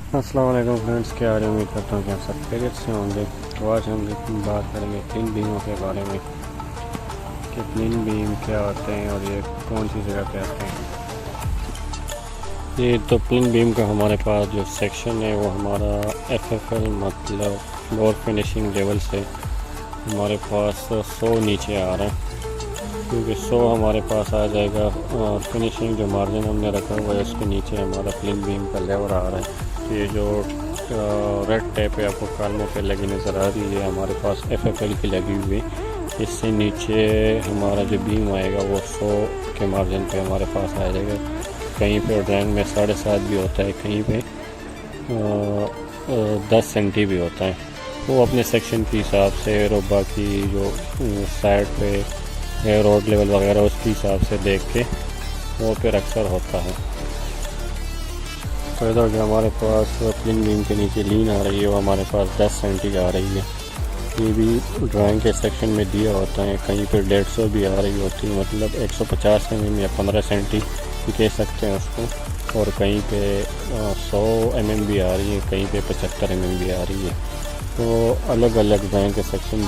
अस्सलाम वालेकुम फ्रेंड्स, क्या हाल है। उम्मीद करता हूँ कि आप सब खैरियत से होंगे। तो आज हम बात करेंगे प्लिन बीमों के बारे में कि प्लिन बीम क्या होते हैं और ये कौन सी जगह पे आते हैं। ये तो प्लिन बीम का हमारे पास जो सेक्शन है वो हमारा FFL मतलब फ्लोर फिनिशिंग लेवल से हमारे पास 100 नीचे आ रहा है, क्योंकि 100 हमारे पास आ जाएगा और फिनिशिंग जो मार्जिन हमने रखा हुआ है उसके नीचे हमारा प्लिन बीम का लेवल आ रहा है। ये जो रेड टेप है आपको कानों पे लगी नज़र आ रही है, हमारे पास FFL की लगी हुई। इससे नीचे हमारा जो बीम आएगा वो 100 के मार्जिन पे हमारे पास आ जाएगा। कहीं पे ड्राइंग में 7.5 भी होता है, कहीं पे 10 सेंटी भी होता है। वो अपने सेक्शन के हिसाब से और बाकी जो साइड पे रोड लेवल वगैरह उसके हिसाब से देख के वो फिर अक्सर होता है। तो इधर जो हमारे पास प्लिन बीम के नीचे लीन आ रही है वो हमारे पास 10 सेंटी आ रही है। ये भी ड्राइंग के सेक्शन में दिया होता है, कहीं पर 150 भी आ रही होती है, मतलब 150 mm या 15 सेंटी कह सकते हैं उसको। और कहीं पे 100 mm भी आ रही है, कहीं पे 75 mm भी आ रही है। तो अलग अलग ड्राइंग के सेक्शन